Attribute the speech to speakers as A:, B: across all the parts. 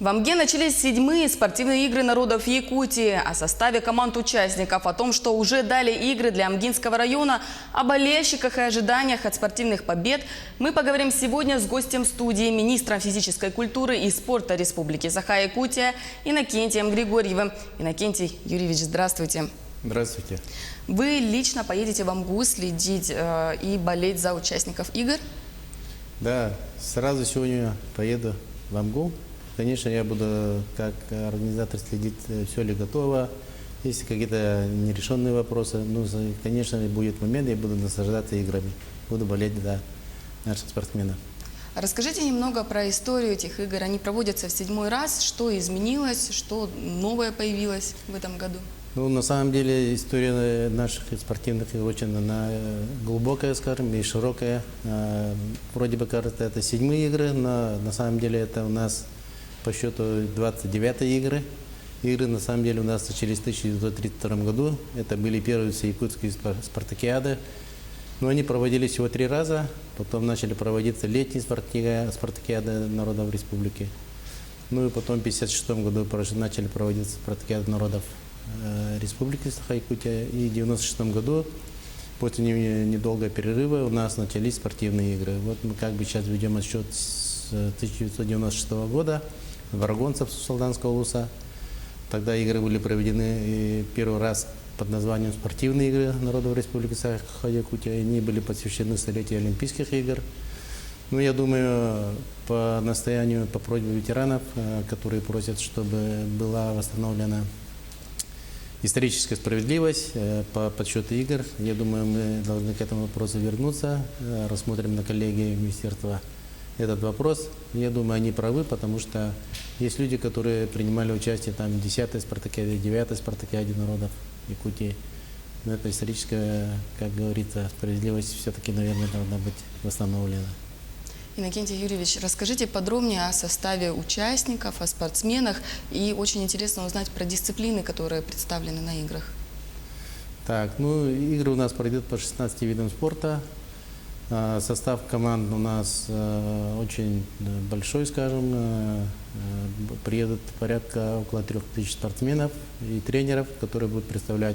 A: В Амге начались 7-е спортивные игры народов Якутии. О составе команд участников, о том, что уже дали игры для Амгинского района, о болельщиках и ожиданиях от спортивных побед, мы поговорим сегодня с гостем студии, министром физической культуры и спорта Республики Саха-Якутия Иннокентием Григорьевым. Иннокентий Юрьевич, здравствуйте.
B: Здравствуйте.
A: Вы лично поедете в Амгу следить и болеть за участников игр?
B: Да, сразу сегодня поеду в Амгу. Конечно, я буду как организатор следить, все ли готово. Если какие-то нерешенные вопросы, ну, конечно, будет момент, я буду наслаждаться играми. Буду болеть за наших спортсменов.
A: Расскажите немного про историю этих игр. Они проводятся в 7-й раз. Что изменилось, что новое появилось в этом году?
B: Ну, на самом деле, история наших спортивных игр очень она глубокая, скажем, и широкая. Вроде бы кажется, это 7-е игры, но на самом деле это у нас по счету 29-е игры. Игры на самом деле у нас начались в 1932 году. Это были первые всеякутские спартакиады. Но они проводились всего 3 раза. Потом начали проводиться летние спартакиады народов республики. Ну и потом в 1956 году начали проводиться спартакиады народов Республики Саха-Якутия. И в 1996 году, после недолгого перерыва, у нас начались спортивные игры. Вот мы как бы сейчас ведем отсчет с 1996 года в Арагонцев Султанского улуса. Тогда игры были проведены первый раз под названием «Спортивные игры народов Республики Саха-Якутия». Они были посвящены столетию Олимпийских игр. Ну, я думаю, по настоянию, по просьбе ветеранов, которые просят, чтобы была восстановлена историческая справедливость по подсчету игр. Я думаю, мы должны к этому вопросу вернуться. Рассмотрим на коллегии министерства этот вопрос. Я думаю, они правы, потому что есть люди, которые принимали участие там, в 10-й спартакиаде, 9-й спартакиаде народов Якутии. Но эта историческая, как говорится, справедливость все-таки, наверное, должна быть восстановлена.
A: Иннокентий Юрьевич, расскажите подробнее о составе участников, о спортсменах. И очень интересно узнать про дисциплины, которые представлены на играх.
B: Так, ну, игры у нас пройдут по 16 видам спорта. Состав команд у нас очень большой, скажем. Приедут порядка около 3000 спортсменов и тренеров, которые будут представлять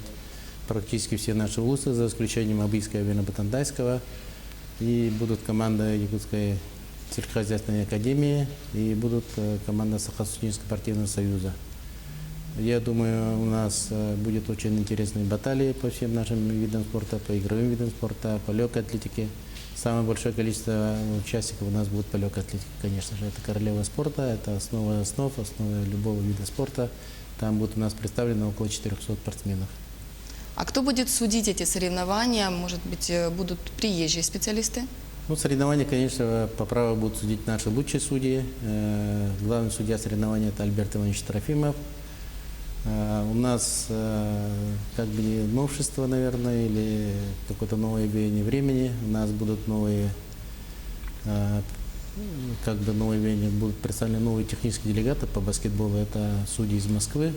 B: практически все наши улусы, за исключением Абыйского и Венобатандайского. И будут команда Якутской сельскохозяйственной академии и будут команда Саха-Якутского спортивного союза. Я думаю, у нас будет очень интересные баталии по всем нашим видам спорта, по игровым видам спорта, по легкой атлетике. Самое большое количество участников у нас будет по легкой атлетике, конечно же. Это королева спорта, это основа основ, основа любого вида спорта. Там будет у нас представлено около 400 спортсменов.
A: А кто будет судить эти соревнования? Может быть, будут приезжие специалисты?
B: Ну, соревнования, конечно, по праву будут судить наши лучшие судьи. Главный судья соревнований – это Альберт Иванович Трофимов. У нас как бы новшество, наверное, или какое-то новое веяние времени. У нас будут новые, как бы новые веяния, будут представлены новые технические делегаты по баскетболу. Это судьи из Москвы.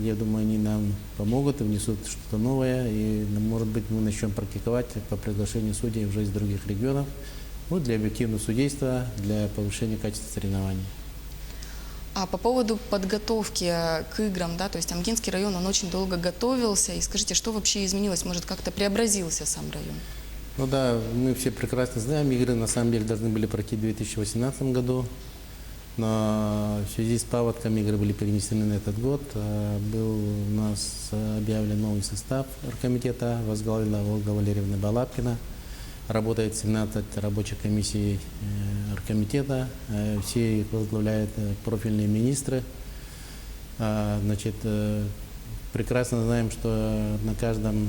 B: Я думаю, они нам помогут и внесут что-то новое. И, может быть, мы начнем практиковать по приглашению судей уже из других регионов, ну, для объективного судейства, для повышения качества соревнований.
A: А по поводу подготовки к играм, да, то есть Амгинский район, он очень долго готовился. И скажите, что вообще изменилось? Может, как-то преобразился сам район?
B: Ну да, мы все прекрасно знаем, игры на самом деле должны были пройти в 2018 году. Но в связи с паводком игры были перенесены на этот год. Был у нас объявлен новый состав оргкомитета, возглавила Ольга Валерьевна Балапкина. Работает 17 рабочих комиссий оргкомитета. Все их возглавляют профильные министры. Значит, прекрасно знаем, что на каждом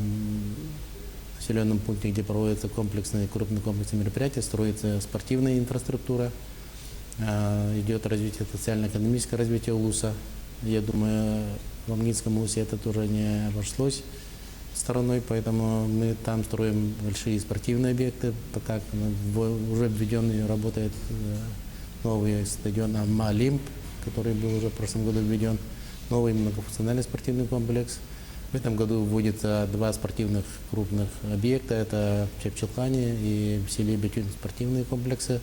B: населенном пункте, где проводятся крупные комплексные мероприятия, строится спортивная инфраструктура. Идет развитие, социально-экономическое развитие улуса. Я думаю, в Амгинском улусе это тоже не обошлось стороной, поэтому мы там строим большие спортивные объекты. Так, уже введен, работает новый стадион Амма-Олимп, который был уже в прошлом году введен, новый многофункциональный спортивный комплекс. В этом году вводится 2 спортивных крупных объекта. Это в Чепчелкане и в селе Бетюн спортивные комплексы.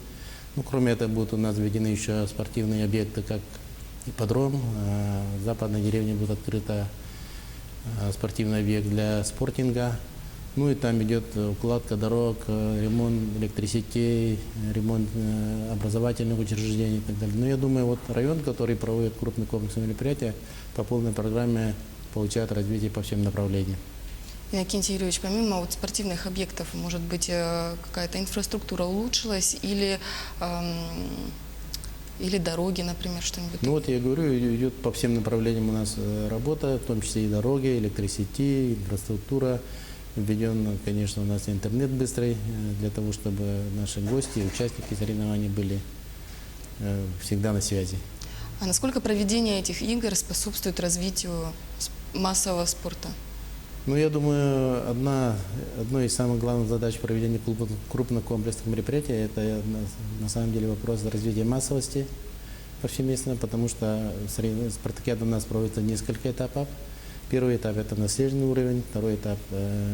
B: Ну, кроме этого, будут у нас введены еще спортивные объекты, как ипподром. В западной деревне будет открыта спортивный объект для спортинга. Ну и там идет укладка дорог, ремонт электросетей, ремонт образовательных учреждений и так далее. Но я думаю, вот район, который проводит крупные комплексные мероприятия, по полной программе получает развитие по всем направлениям.
A: Иннокентий Юрьевич, помимо вот спортивных объектов, может быть, какая-то инфраструктура улучшилась или дороги, например, что-нибудь?
B: Ну вот я говорю, идет по всем направлениям у нас работа, в том числе и дороги, электросети, инфраструктура. Введен, конечно, у нас интернет быстрый, для того, чтобы наши гости, участники соревнований были всегда на связи.
A: А насколько проведение этих игр способствует развитию массового спорта?
B: Ну, я думаю, одной из самых главных задач проведения крупных комплексных мероприятий – это на самом деле вопрос развития массовости повсеместно, потому что спартакиада у нас проводится несколько этапов. Первый этап – это наследственный уровень, второй этап –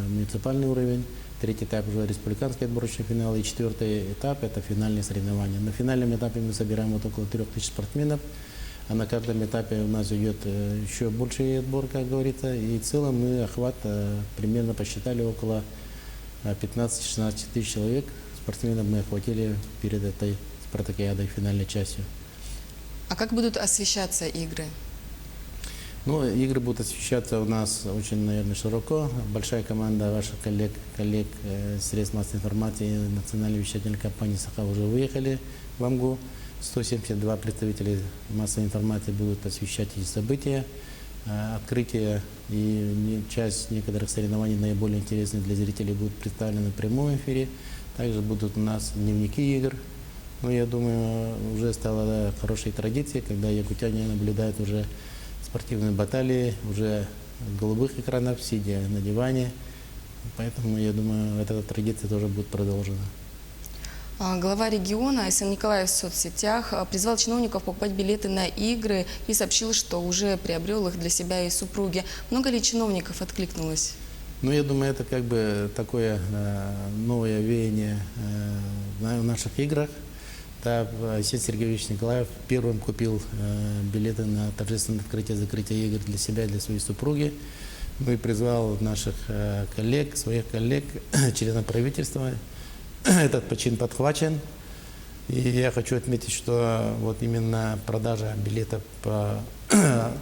B: муниципальный уровень, третий этап – уже республиканский отборочный финал, и четвертый этап – это финальные соревнования. На финальном этапе мы собираем вот около 3000 спортсменов, а на каждом этапе у нас идет еще больший отбор, как говорится, и в целом мы охват примерно посчитали около 15-16 тысяч человек. Спортсменов мы охватили перед этой спартакиадой, финальной частью.
A: А как будут освещаться игры?
B: Ну, игры будут освещаться у нас очень, наверное, широко. Большая команда ваших коллег средств массовой информации национальной вещательной компании «Саха» уже выехали в Амгу. 172 представителя массовой информации будут освещать эти события. Открытие и часть некоторых соревнований, наиболее интересных для зрителей, будут представлены в прямом эфире. Также будут у нас дневники игр. Но я думаю, уже стало хорошей традицией, когда якутяне наблюдают уже спортивные баталии, уже в голубых экранах, сидя на диване. Поэтому, я думаю, эта традиция тоже будет продолжена.
A: Глава региона Сан Николаев в соцсетях призвал чиновников покупать билеты на игры и сообщил, что уже приобрел их для себя и супруги. Много ли чиновников откликнулось?
B: Ну, я думаю, это как бы такое новое веяние в наших играх. Да, Алексей Сергеевич Николаев первым купил билеты на торжественное открытие-закрытие игр для себя и для своей супруги. Ну и призвал наших коллег, своих коллег, членов правительства. Этот почин подхвачен. И я хочу отметить, что вот именно продажа билетов по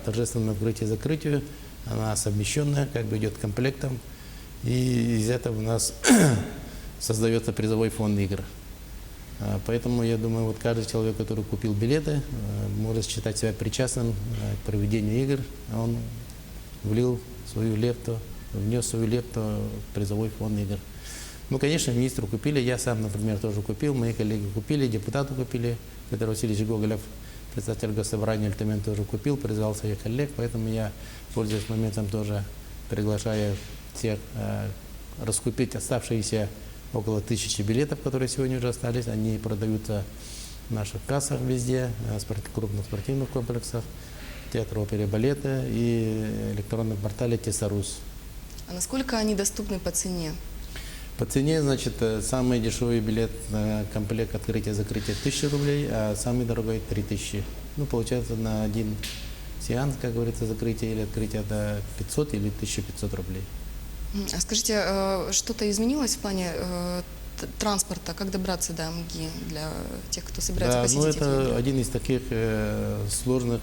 B: торжественному открытию-закрытию, она совмещенная, как бы идет комплектом. И из этого у нас создается призовой фонд игр. Поэтому я думаю, вот каждый человек, который купил билеты, может считать себя причастным к проведению игр. Он влил свою лепту, внес свою лепту в призовой фонд игр. Ну, конечно, министру купили, я сам, например, тоже купил, мои коллеги купили, депутаты купили, Петр Васильевич Гоголев, председатель Госсобрания Альтамен, тоже купил, призвал своих коллег, поэтому я, пользуясь моментом, тоже приглашаю всех раскупить оставшиеся около 1000 билетов, которые сегодня уже остались. Они продаются в наших кассах везде, в крупных спортивных комплексах, театре оперы и балета и электронном портале Тесарус.
A: А насколько они доступны по цене?
B: По цене, значит, самый дешевый билет на комплект открытия-закрытия 1000 рублей, а самый дорогой 3000. Ну, получается, на один сеанс, как говорится, закрытие или открытие до 500 или 1500 рублей.
A: А скажите, что-то изменилось в плане транспорта? Как добраться до Амги для тех, кто собирается посетить?
B: Да, ну это один из таких сложных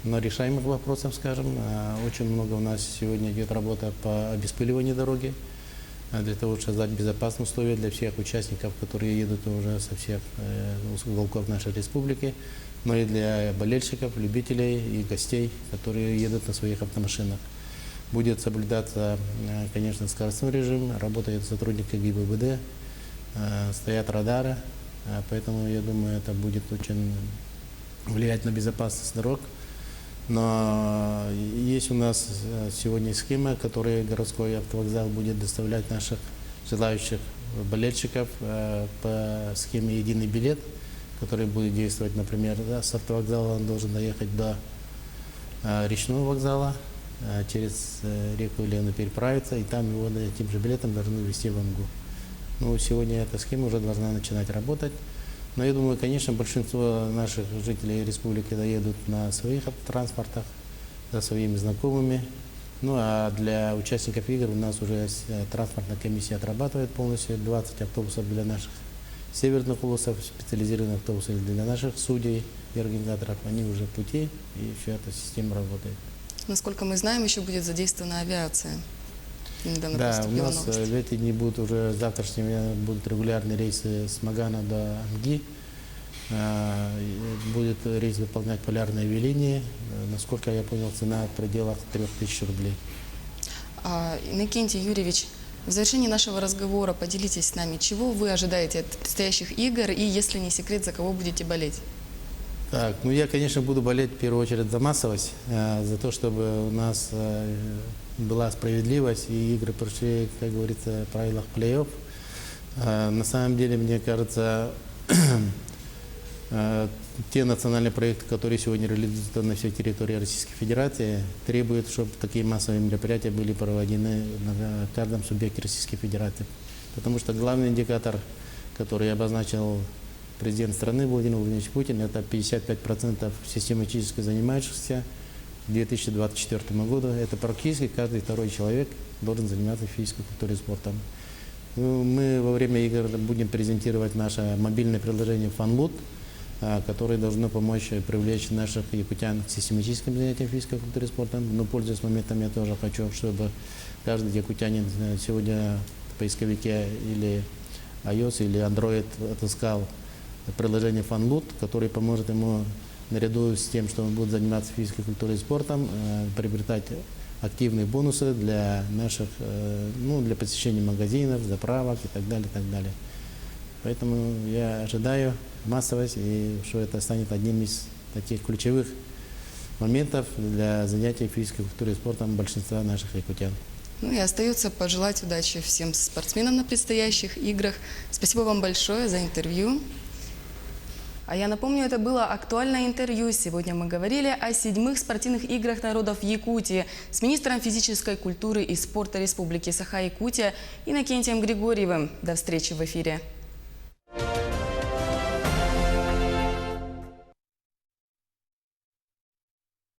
B: но решаемых вопросов, скажем. Очень много у нас сегодня идет работа по обеспыливанию дороги, для того, чтобы создать безопасные условия для всех участников, которые едут уже со всех уголков нашей республики, но и для болельщиков, любителей и гостей, которые едут на своих автомашинах. Будет соблюдаться, конечно, скоростной режим, работают сотрудники ГИБДД, стоят радары, поэтому, я думаю, это будет очень влиять на безопасность дорог. Но есть у нас сегодня схема, которую городской автовокзал будет доставлять наших желающих болельщиков по схеме «Единый билет», который будет действовать, например, с автовокзала он должен доехать до речного вокзала, через реку Лену переправиться, и там его этим же билетом должны везти в Амгу. Ну, сегодня эта схема уже должна начинать работать. Но я думаю, конечно, большинство наших жителей республики доедут на своих транспортах, за своими знакомыми. Ну а для участников игр у нас уже транспортная комиссия отрабатывает полностью 20 автобусов для наших северных улусов, специализированных автобусов для наших судей и организаторов. Они уже в пути, и вся эта система работает.
A: Насколько мы знаем, еще будет задействована авиация. Недавно
B: Да, у
A: поступила
B: нас
A: новость.
B: в эти дни будут уже завтрашними будут регулярные рейсы с Магана до Амги. Будет рейс выполнять полярные авиалинии. Насколько я понял, цена в пределах 3000 рублей.
A: Иннокентий Юрьевич, в завершении нашего разговора поделитесь с нами, чего вы ожидаете от предстоящих игр и, если не секрет, за кого будете болеть?
B: Так, ну я, конечно, буду болеть в первую очередь за массовость, за то, чтобы у нас была справедливость и игры прошли, как говорится, в правилах плей-офф. На самом деле, мне кажется, те национальные проекты, которые сегодня реализуются на всей территории Российской Федерации, требуют, чтобы такие массовые мероприятия были проведены на каждом субъекте Российской Федерации. Потому что главный индикатор, который обозначил президент страны Владимир Владимирович Путин, это 55% систематически занимающихся к 2024 году. Это практически каждый второй человек должен заниматься физической культурой и спортом. Мы во время игр будем презентировать наше мобильное приложение «Фанлут», которое должно помочь привлечь наших якутян к систематическим занятиям физической культурой и спортом. Но, пользуясь моментом, я тоже хочу, чтобы каждый якутянин сегодня в поисковике или iOS, или Android отыскал приложение «Фанлут», которое поможет ему, наряду с тем, что он будет заниматься физической культурой и спортом, приобретать активные бонусы для наших, для посещения магазинов, заправок и так далее, и так далее. Поэтому я ожидаю массовость, и что это станет одним из таких ключевых моментов для занятий физической культурой и спортом большинства наших якутян.
A: Ну и остается пожелать удачи всем спортсменам на предстоящих играх. Спасибо вам большое за интервью. А я напомню, это было актуальное интервью. Сегодня мы говорили о 7-х спортивных играх народов Якутии с министром физической культуры и спорта Республики Саха-Якутия Иннокентием Григорьевым. До встречи в эфире.